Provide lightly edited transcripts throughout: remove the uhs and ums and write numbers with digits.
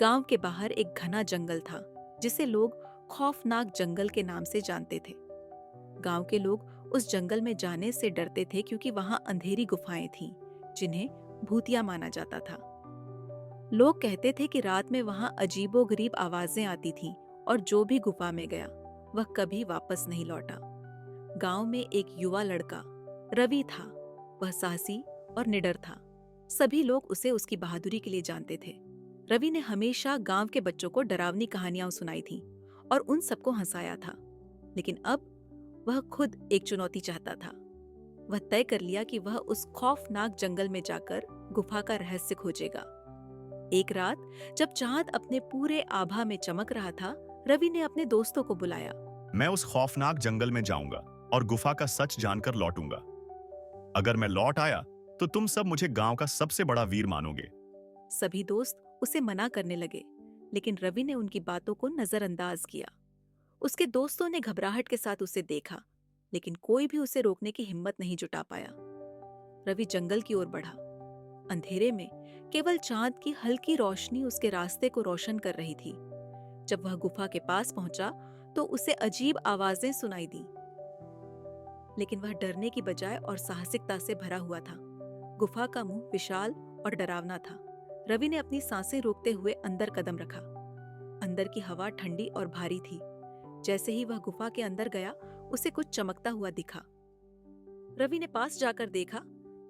गांव के बाहर एक घना जंगल था जिसे लोग खौफनाक जंगल के नाम से जानते थे। गांव के लोग उस जंगल में जाने से डरते थे क्योंकि वहां अंधेरी गुफाएं थीं जिन्हें भूतिया माना जाता था। लोग कहते थे कि रात में वहां अजीबोगरीब आवाजें आती थीं और जो भी गुफा में गया वह कभी वापस नहीं लौटा। गांव में एक युवा लड़का रवि था। वह साहसी और निडर था। सभी लोग उसे उसकी बहादुरी के लिए जानते थे। रवि ने हमेशा गांव के बच्चों को डरावनी कहानियां सुनाई थीं और उन सबको हंसाया था। लेकिन अब वह खुद एक चुनौती चाहता था। वह तय कर लिया कि वह उस खौफनाक जंगल में जाकर गुफा का रहस्य खोजेगा। एक रात जब चांद अपने पूरे आभा में चमक रहा था, रवि ने अपने दोस्तों को बुलाया। मैं उस खौफनाक जंगल में जाऊंगा और गुफा का सच जानकर लौटूंगा। अगर मैं लौट आया तो तुम सब मुझे गांव का सबसे बड़ा वीर मानोगे। सभी दोस्त उसे मना करने लगे, लेकिन रवि ने उनकी बातों को नजरअंदाज किया। उसके दोस्तों ने घबराहट के साथ उसे देखा, लेकिन कोई भी उसे रोकने की हिम्मत नहीं जुटा पाया। रवि जंगल की ओर बढ़ा। अंधेरे में केवल चांद की हल्की रोशनी उसके रास्ते को रोशन कर रही थी। जब वह गुफा के पास पहुंचा तो उसे अजीब आवाजें सुनाई दी, लेकिन वह डरने की बजाय और साहसिकता से भरा हुआ था। गुफा का मुंह विशाल और डरावना था। रवि ने अपनी सांसें रोकते हुए अंदर कदम रखा। अंदर की हवा ठंडी और भारी थी। जैसे ही वह गुफा के अंदर गया, उसे कुछ चमकता हुआ दिखा। रवि ने पास जाकर देखा,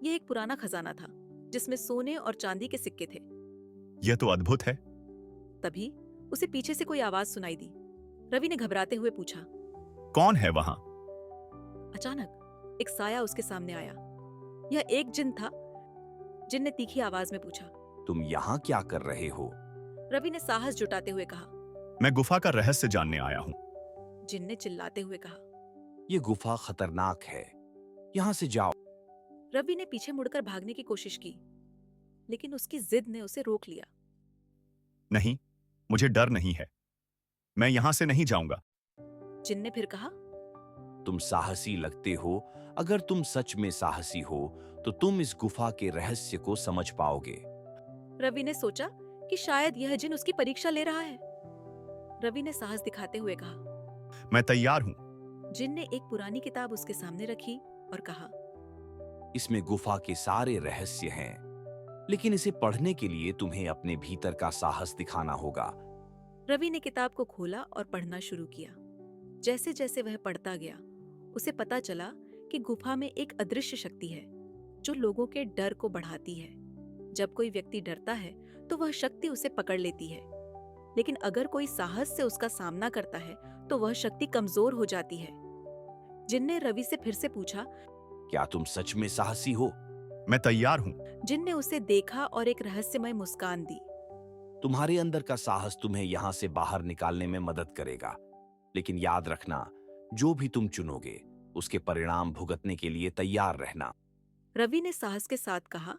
यह एक पुराना खजाना था जिसमें सोने और चांदी के सिक्के थे। यह तो अद्भुत है। तभी उसे पीछे से कोई आवाज सुनाई दी। रवि ने घबराते हुए पूछा। कौन है वहां? अचानक एक साया उसके सामने आया। यह एक जिन था। जिन ने तीखी आवाज में पूछा। तुम यहाँ क्या कर रहे हो? रवि ने साहस जुटाते हुए कहा। मैं गुफा का रहस्य जानने आया हूं। जिन ने चिल्लाते हुए कहा। ये गुफा खतरनाक है, यहाँ से जाओ। रवि ने पीछे मुड़कर भागने की कोशिश की, लेकिन उसकी जिद ने उसे रोक लिया। नहीं, मुझे डर नहीं है। मैं यहां से नहीं जाऊंगा। जिन ने फिर कहा। तुम साहसी लगते हो। अगर तुम सच में साहसी हो तो तुम इस गुफा के रहस्य को समझ पाओगे। रवि ने सोचा कि शायद यह जिन उसकी परीक्षा ले रहा है। रवि ने साहस दिखाते हुए कहा। मैं तैयार हूं। जिन ने एक पुरानी किताब उसके सामने रखी और कहा। इसमें गुफा के सारे रहस्य हैं, लेकिन इसे पढ़ने के लिए तुम्हें अपने भीतर का साहस दिखाना होगा। रवि ने किताब को खोला और पढ़ना शुरू किया। जैसे जैसे वह पढ़ता गया, उसे पता चला कि गुफा में एक अदृश्य शक्ति है जो लोगों के डर को बढ़ाती है। जब कोई व्यक्ति डरता है तो वह शक्ति उसे पकड़ लेती है, लेकिन अगर कोई साहस से उसका सामना करता है तो वह शक्ति कमजोर हो जाती है। जिन ने रवि से फिर से पूछा। क्या तुम सच में साहसी हो? मैं तैयार हूं। जिन ने उसे देखा और एक रहस्यमय मुस्कान दी। तुम्हारे अंदर का साहस तुम्हें यहाँ से बाहर निकालने में मदद करेगा, लेकिन याद रखना, जो भी तुम चुनोगे उसके परिणाम भुगतने के लिए तैयार रहना। रवि ने साहस के साथ कहा।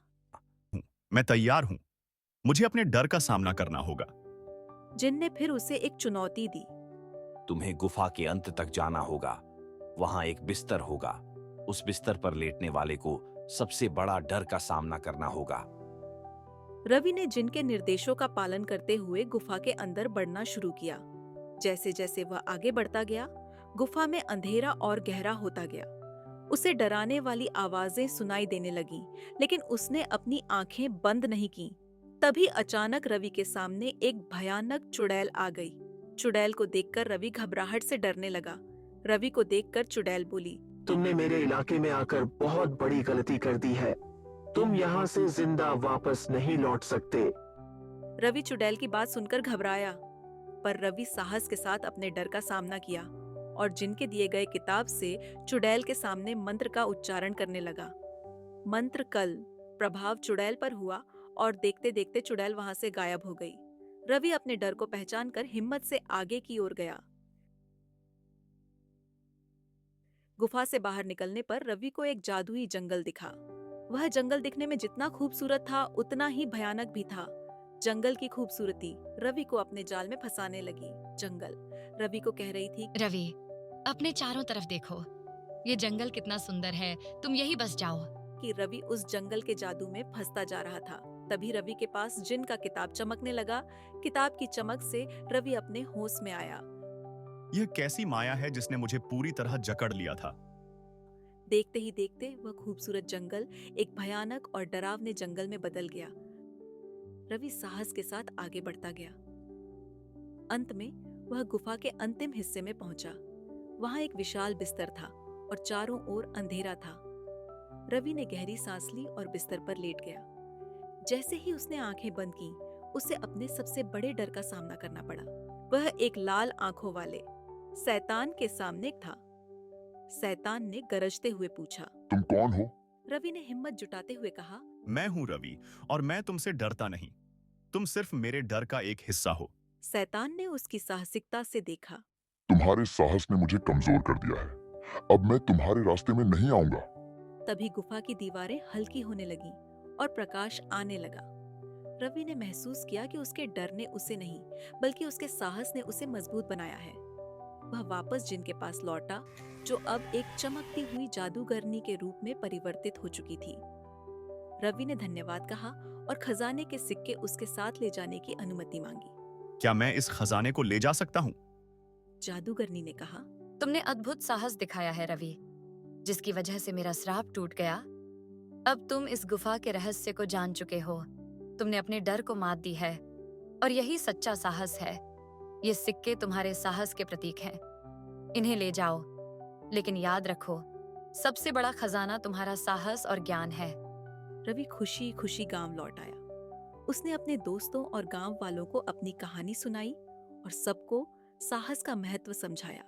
मैं तैयार हूं। मुझे अपने डर का सामना करना होगा। जिन ने फिर उसे एक चुनौती दी। तुम्हें गुफा के अंत तक जाना होगा। वहां एक बिस्तर होगा। उस बिस्तर पर लेटने वाले को सबसे बड़ा डर का सामना करना होगा। रवि ने जिन के निर्देशों का पालन करते हुए गुफा के अंदर बढ़ना शुरू किया। जैसे जैसे वह आगे बढ़ता गया, गुफा में अंधेरा और गहरा होता गया। उसे डराने वाली आवाजें सुनाई देने लगीं, लेकिन उसने अपनी आंखें बंद नहीं की। तभी अचानक रवि के सामने एक भयानक चुड़ैल आ गई। चुड़ैल को देखकर रवि घबराहट से डरने लगा। रवि को देखकर चुड़ैल बोली। तुमने मेरे इलाके में आकर बहुत बड़ी गलती कर दी है। तुम यहाँ से जिंदा वापस नहीं लौट सकते। रवि चुड़ैल की बात सुनकर घबराया, पर रवि साहस के साथ अपने डर का सामना किया और जिनके दिए गए किताब से चुड़ैल के सामने मंत्र का उच्चारण करने लगा। मंत्र कल प्रभाव चुड़ैल पर हुआ और देखते देखते चुड़ैल वहां से गायब हो गई। रवि अपने डर को पहचानकर हिम्मत से आगे की ओर गया। गुफा से बाहर निकलने पर रवि को एक जादुई जंगल दिखा। वह जंगल दिखने में जितना खूबसूरत था उतना ही भयानक भी था। जंगल की खूबसूरती रवि को अपने जाल में फंसाने लगी। जंगल रवि को कह रही थी। रवि, अपने चारों तरफ देखो, ये जंगल कितना सुंदर है, तुम यही बस जाओ। कि रवि उस जंगल के जादू में फंसता जा रहा था। तभी रवि के पास जिन का किताब चमकने लगा। किताब की चमक से रवि अपने होश में आया। यह कैसी माया है जिसने मुझे पूरी तरह जकड़ लिया था। देखते ही देखते वह खूबसूरत जंगल एक भयानक और डरावने जंगल में बदल गया। रवि साहस के साथ आगे बढ़ता गया। अंत में वह गुफा के अंतिम हिस्से में पहुंचा। वहां एक विशाल बिस्तर था और चारों ओर अंधेरा था। रवि ने गहरी सांस ली और बिस्तर पर लेट गया। जैसे ही उसने आंखें बंद की, उसे अपने सबसे बड़े डर का सामना करना पड़ा। वह एक लाल आंखों वाले शैतान के सामने था। शैतान ने गरजते हुए पूछा, तुम कौन हो? रवि ने हिम्मत जुटाते हुए कहा, मैं हूं रवि और मैं तुमसे डरता नहीं। तुम सिर्फ मेरे डर का एक हिस्सा हो। शैतान ने उसकी साहसिकता से देखा। तुम्हारे साहस ने मुझे कमजोर कर दिया है। अब मैं तुम्हारे रास्ते में नहीं आऊंगा। तभी गुफा की दीवारें हल्की होने लगीं और प्रकाश आने लगा। रवि ने महसूस किया कि उसके डर ने उसे नहीं, बल्कि उसके साहस ने उसे मजबूत बनाया है। वह वापस जिन के पास लौटा, जो अब एक चमकती हुई जादूगरनी के रूप में परिवर्तित हो चुकी थी। रवि ने धन्यवाद कहा और खजाने के सिक्के उसके साथ ले जाने की अनुमति मांगी। क्या मैं इस खजाने को ले जा सकता हूँ? जादूगरनी ने कहा, तुमने अद्भुत साहस दिखाया है रवि, जिसकी वजह से मेरा श्राप टूट गया। अब तुम इस गुफा के रहस्य को जान चुके हो। तुमने अपने डर को मात दी है और यही सच्चा साहस है। ये सिक्के तुम्हारे साहस के प्रतीक हैं। इन्हें ले जाओ, लेकिन याद रखो, सबसे बड़ा खजाना तुम्हारा साहस और ज्ञान है। रवि खुशी खुशी गांव लौट आया। उसने अपने दोस्तों और गांव वालों को अपनी कहानी सुनाई और सबको साहस का महत्व समझाया।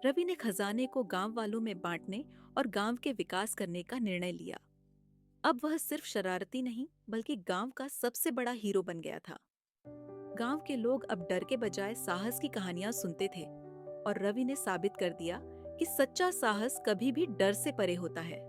रवि ने खजाने को गांव वालों में बांटने और गांव के विकास करने का निर्णय लिया। अब वह सिर्फ शरारती नहीं, बल्कि गांव का सबसे बड़ा हीरो बन गया था। गांव के लोग अब डर के बजाय साहस की कहानियां सुनते थे और रवि ने साबित कर दिया कि सच्चा साहस कभी भी डर से परे होता है।